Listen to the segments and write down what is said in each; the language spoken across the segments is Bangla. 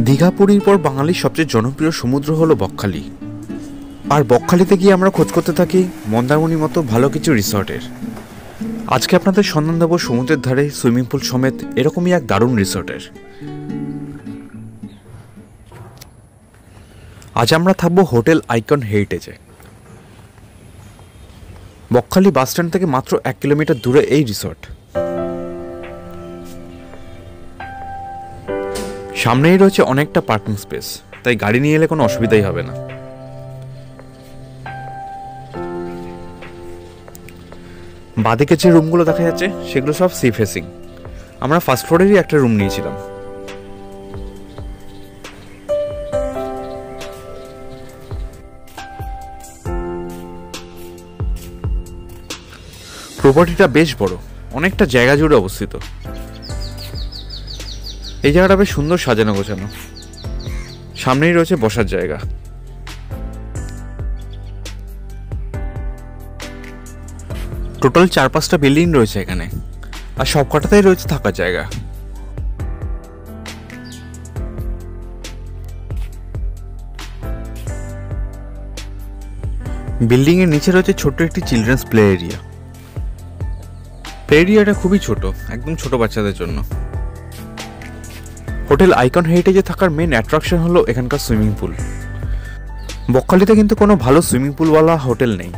দীঘা পুরীর পর বাঙালির সবচেয়ে জনপ্রিয় সমুদ্র হলো বকখালি। আর বকখালিতে গিয়ে আমরা খোঁজ করতে থাকি মন্দারমণির মতো ভালো কিছু রিসর্টের। আজকে আপনাদের সন্ধান দেব সমুদ্রের ধারে সুইমিং পুল সমেত এরকমই এক দারুণ রিসর্টের। আজ আমরা থাকবো হোটেল আইকন হেরিটেজে। বকখালি বাস স্ট্যান্ড থেকে মাত্র 1 কিলোমিটার দূরে এই রিসর্ট। সামনেই রয়েছে অনেকটা পার্কিং স্পেস, তাই গাড়ি নিয়ে এলে কোনো অসুবিধাই হবে না। বাদিকে যে রুমগুলো দেখা যাচ্ছে সেগুলো সব সি ফেসিং। আমরা ফার্স্ট ফ্লোরেরই একটা রুম নিয়েছিলাম। প্রপার্টিটা বেশ বড়, অনেকটা জায়গা জুড়ে অবস্থিত। এই জায়গাটা বেশ সুন্দর সাজানো গোছানো। সামনেই রয়েছে বসার জায়গা। টোটাল 4-5টা বিল্ডিং রয়েছে এখানে, আর সব কটাতেই রয়েছে থাকার জায়গা। বিল্ডিং এর নিচে রয়েছে ছোট্ট একটি চিলড্রেন্স প্লে এরিয়া। প্লে এরিয়াটা খুবই ছোট, একদম ছোট বাচ্চাদের জন্য। হোটেল আইকন হেরিটেজে থাকার মেন অ্যাট্রাকশন হলো এখানকার সুইমিং পুল। বকখালিতে কিন্তু কোনো ভালো সুইমিং পুলওয়ালা হোটেল নেই,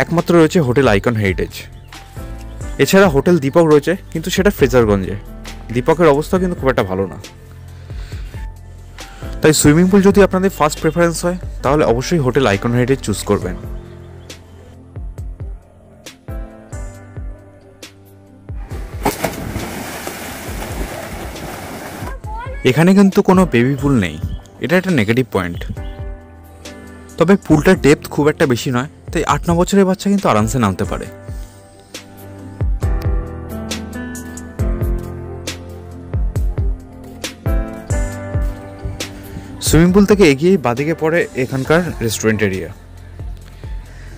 একমাত্র রয়েছে হোটেল আইকন হেরিটেজ। এছাড়া হোটেল দীপক রয়েছে, কিন্তু সেটা ফ্রেজারগঞ্জে। দীপকের অবস্থা কিন্তু খুব একটা ভালো না। তাই সুইমিং পুল যদি আপনাদের ফার্স্ট প্রেফারেন্স হয় তাহলে অবশ্যই হোটেল আইকন হেরিটেজ চুজ করবেন। এখানে কিন্তু কোনো বেবি পুল নেই, এটা একটা নেগেটিভ পয়েন্ট। তবে পুলটার ডেপথ খুব একটা বেশি নয়, তাই 8-9 বছরের বাচ্চা কিন্তু আরামসে নামতে পারে। সুইমিং পুল থেকে এগিয়েই বাদিকে পড়ে এখানকার রেস্টুরেন্ট এরিয়া।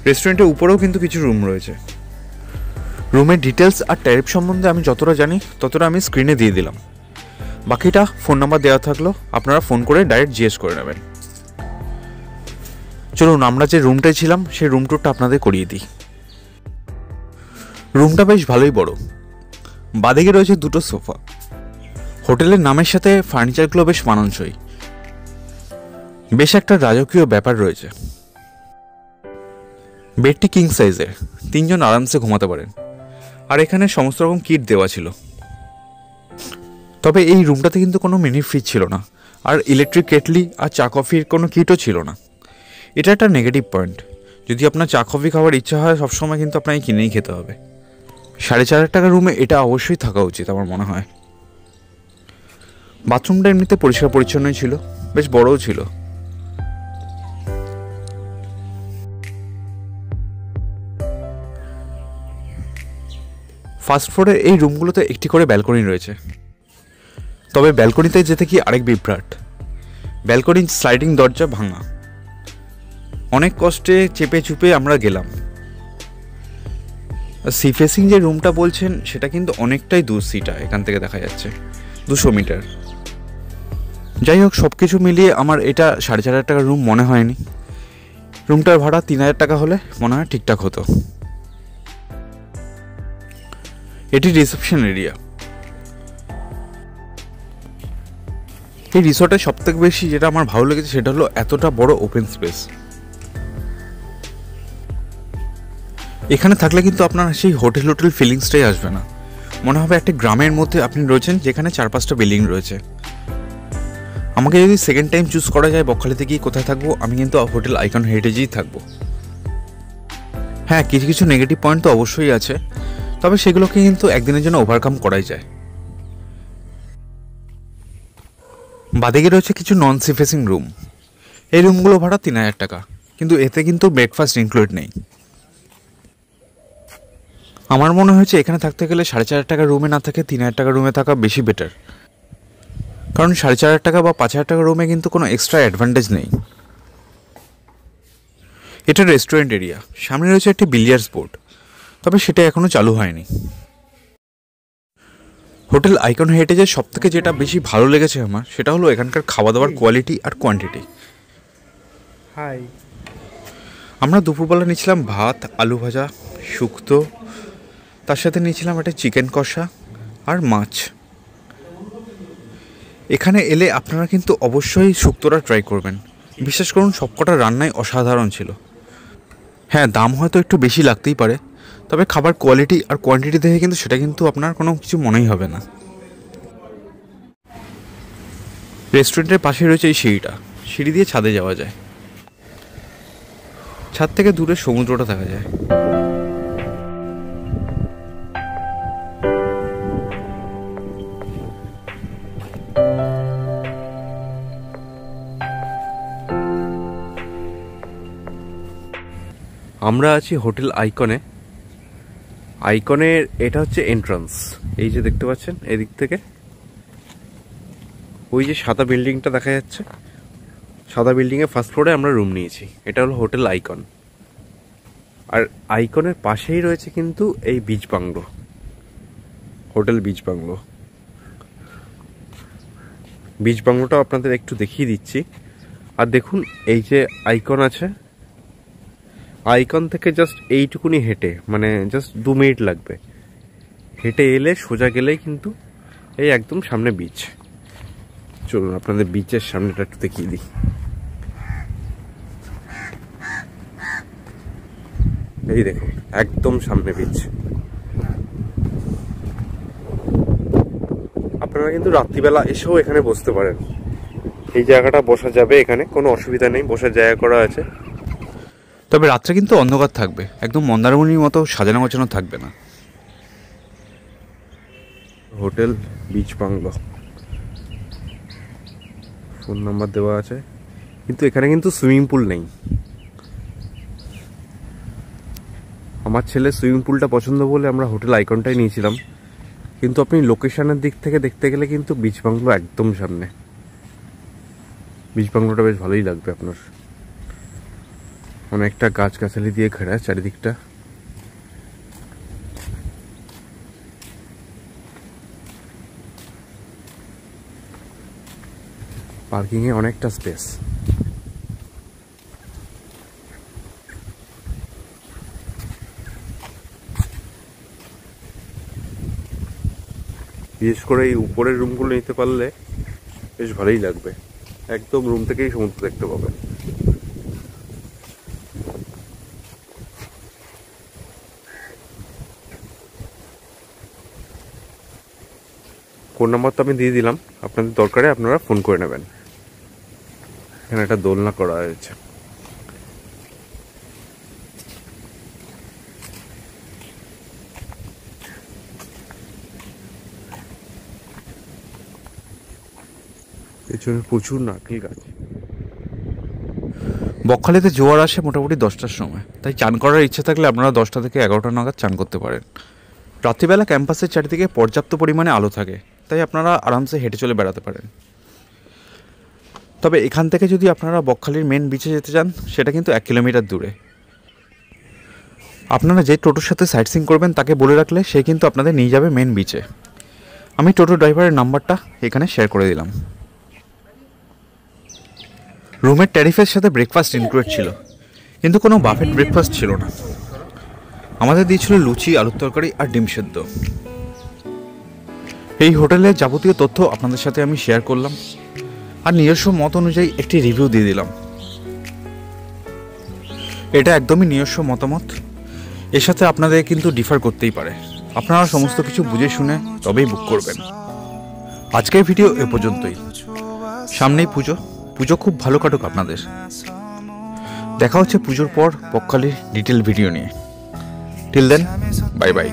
রেস্টুরেন্টের উপরেও কিন্তু কিছু রুম রয়েছে। রুমের ডিটেলস আর ট্যারিফ সম্বন্ধে আমি যতটা জানি ততটা আমি স্ক্রিনে দিয়ে দিলাম। বাকিটা ফোন নাম্বার দেওয়া থাকলো, আপনারা ফোন করে ডাইরেক্ট জিজ্ঞেস করে নেবেন। চলুন আমরা যে রুমটায় ছিলাম সেই রুম টুরটা আপনাদের করিয়ে দিই। রুমটা বেশ ভালোই বড়। বাদিকে রয়েছে 2টো সোফা। হোটেলের নামের সাথে ফার্নিচারগুলো বেশ মানানসই। বেশ একটা রাজকীয় ব্যাপার রয়েছে। বেডটি কিং সাইজের, 3 জন আরামসে ঘুমাতে পারেন। আর এখানে সমস্ত রকম কিট দেওয়া ছিল। তবে এই রুমটাতে কিন্তু কোনো মিনি ফ্রিজ ছিল না, আর ইলেকট্রিক কেটলি আর চা কফির কোনো কিটও ছিল না। এটা একটা নেগেটিভ পয়েন্ট। যদি আপনার চা কফি খাওয়ার ইচ্ছা হয় সবসময় কিন্তু আপনাকে কিনেই খেতে হবে। 4,500 টাকার রুমে এটা অবশ্যই থাকা উচিত আমার মনে হয়। বাথরুমটা এমনিতে পরিষ্কার পরিচ্ছন্নই ছিল, বেশ বড়ও ছিল। ফার্স্ট ফ্লোরে এই রুমগুলোতে একটি করে ব্যালকনি রয়েছে। তবে ব্যালকনিতে যেতে কি আরেক বিভ্রাট। ব্যালকনির স্লাইডিং দরজা ভাঙা। অনেক কষ্টে চেপে চুপে আমরা গেলাম। সি ফেসিং যে রুমটা বলছেন সেটা কিন্তু অনেকটাই দূর, সিটা এখান থেকে দেখা যাচ্ছে 200 মিটার। যাই হোক, সব কিছু মিলিয়ে আমার এটা 4,500 টাকার রুম মনে হয়নি। রুমটার ভাড়া 3,000 টাকা হলে মনে হয় ঠিকঠাক হতো। এটি রিসেপশন এরিয়া। এই রিসর্টের সবথেকে বেশি যেটা আমার ভালো লেগেছে সেটা হলো এতটা বড় ওপেন স্পেস। এখানে থাকলে কিন্তু আপনার সেই হোটেল ফিলিংসটাই আসবে না। মনে হবে একটা গ্রামের মধ্যে আপনি রয়েছেন, যেখানে 4-5টা বিল্ডিং রয়েছে। আমাকে যদি সেকেন্ড টাইম চুজ করা যায় বকখালিতে গিয়ে কোথায় থাকবো, আমি কিন্তু হোটেল আইকন হেরিটেজেই থাকবো। হ্যাঁ, কিছু কিছু নেগেটিভ পয়েন্ট তো অবশ্যই আছে, তবে সেগুলোকে কিন্তু একদিনের জন্য ওভারকাম করাই যায়। বাদিকে রয়েছে কিছু নন সি ফেসিং রুম। এই রুমগুলো ভাড়া 3,000 টাকা, কিন্তু এতে কিন্তু ব্রেকফাস্ট ইনক্লুড নেই। আমার মনে হয়েছে এখানে থাকতে গেলে 4,500 টাকার রুমে না থাকে 3,000 টাকার রুমে থাকা বেশি বেটার। কারণ 4,500 টাকা বা 5,000 টাকার রুমে কিন্তু কোনো এক্সট্রা অ্যাডভান্টেজ নেই। এটা রেস্টুরেন্ট এরিয়া। সামনে রয়েছে একটি বিলিয়ার্ডস বোর্ড, তবে সেটা এখনও চালু হয়নি। হোটেল আইকন হেরিটেজের সবথেকে যেটা বেশি ভালো লেগেছে আমার, সেটা হলো এখানকার খাওয়া দাওয়ার কোয়ালিটি আর কোয়ান্টিটি। হাই, আমরা দুপুরবেলা নিয়েছিলাম ভাত, আলু ভাজা, শুক্তো, তার সাথে নিয়েছিলাম একটা চিকেন কষা আর মাছ। এখানে এলে আপনারা কিন্তু অবশ্যই শুক্তোটা ট্রাই করবেন। বিশেষ করুন সবকটা রান্নাই অসাধারণ ছিল। হ্যাঁ, দাম হয়তো একটু বেশি লাগতেই পারে, তবে খাবার কোয়ালিটি আর কোয়ান্টিটি দেখে কিন্তু সেটা কিন্তু আপনার কোনো কিছু মনেই হবে না। রেস্টুরেন্টের পাশে রয়েছে এই সিঁড়ি দিয়ে ছাদে যাওয়া যায়। ছাদ থেকে দূরে সমুদ্রটা দেখা যায়। আমরা আছি হোটেল আইকনের এটা হচ্ছে এন্ট্রান্স। এই যে দেখতে পাচ্ছেন এদিক থেকে ওই যে সাদা বিল্ডিংটা দেখা যাচ্ছে, সাদা বিল্ডিংয়ের ফার্স্ট ফ্লোরে আমরা রুম নিয়েছি। এটা হলো হোটেল আইকন। আর আইকনের পাশেই রয়েছে কিন্তু এই beach bungalow, hotel beach bungalow. Beach বাংলোটাও আপনাদের একটু দেখিয়ে দিচ্ছি। আর দেখুন এই যে আইকন আছে, আইকন থেকে জাস্ট এইটুকুনি হেঁটে, মানে জাস্ট 2 মিনিট লাগবে হেঁটে এলে, সোজা গেলেই কিন্তু এই একদম সামনে বিচ। চলুন আপনাদের বিচের সামনেটা একটু দেখিয়ে দিই। এই দেখুন একদম সামনে বিচ। আপনারা কিন্তু রাত্রিবেলা এসেও এখানে বসতে পারেন। এই জায়গাটা বসা যাবে, এখানে কোনো অসুবিধা নেই, বসার জায়গা করা আছে। তবে রাত্রে কিন্তু অন্ধকার থাকবে, একদম মন্দারমণির মতো সাজানো গোছানো থাকবে না। Hotel beach bungalow, phone number দেওয়া আছে, কিন্তু এখানে কিন্তু সুইমিং পুল নেই। আমার ছেলে সুইমিং পুলটা পছন্দ বলে আমরা হোটেল আইকনটাই নিয়েছিলাম, কিন্তু আপনি লোকেশনের দিক থেকে দেখতে গেলে কিন্তু বিচ বাংলো একদম সামনে। বিচ বাংলোটা বেশ ভালোই লাগবে আপনার, অনেকটা গাছগাছালি দিয়ে ঘেরা চারিদিকটা। পার্কিংয়ে অনেকটা স্পেস। বিশেষ করে এই উপরের রুমগুলো নিতে পারলে বেশ ভালোই লাগবে, একদম রুম থেকেই সমুদ্র দেখতে পাবেন। ফোন নাম্বার তো আমি দিয়ে দিলাম, আপনাদের দরকারে আপনারা ফোন করে নেবেন। এখানে একটা দোলনা করা হয়েছে। পেছনে প্রচুর নারকেল গাছ। বকখালিতে জোয়ার আসে মোটামুটি 10টার সময়, তাই চান করার ইচ্ছা থাকলে আপনারা 10টা থেকে 11টা নাগাদ চান করতে পারেন। রাত্রিবেলা ক্যাম্পাসের চারিদিকে পর্যাপ্ত পরিমাণে আলো থাকে, তাই আপনারা আরামসে হেঁটে চলে বেড়াতে পারেন। তবে এখান থেকে যদি আপনারা বকখালির মেন বিচে যেতে চান, সেটা কিন্তু 1 কিলোমিটার দূরে। আপনারা যে টোটোর সাথে সাইট সিইং করবেন তাকে বলে রাখলে সে কিন্তু আপনাদের নিয়ে যাবে মেন বিচে। আমি টোটো ড্রাইভারের নাম্বারটা এখানে শেয়ার করে দিলাম। রুমের ট্যারিফের সাথে ব্রেকফাস্ট ইনক্লুড ছিল, কিন্তু কোনো বাফেট ব্রেকফাস্ট ছিল না। আমাদের দিয়েছিল লুচি, আলুর তরকারি আর ডিম সেদ্ধ। এই হোটেলের যাবতীয় তথ্য আপনাদের সাথে আমি শেয়ার করলাম, আর নিজস্ব মত অনুযায়ী একটি রিভিউ দিয়ে দিলাম। এটা একদমই নিজস্ব মতামত, এর সাথে আপনাদের কিন্তু ডিফার করতেই পারে। আপনারা সমস্ত কিছু বুঝে শুনে তবেই বুক করবেন। আজকের ভিডিও এ পর্যন্তই। সামনেই পুজো খুব ভালো কাটুক আপনাদের। দেখা হচ্ছে পুজোর পর বকখালির ডিটেল ভিডিও নিয়ে। Till then, bye by.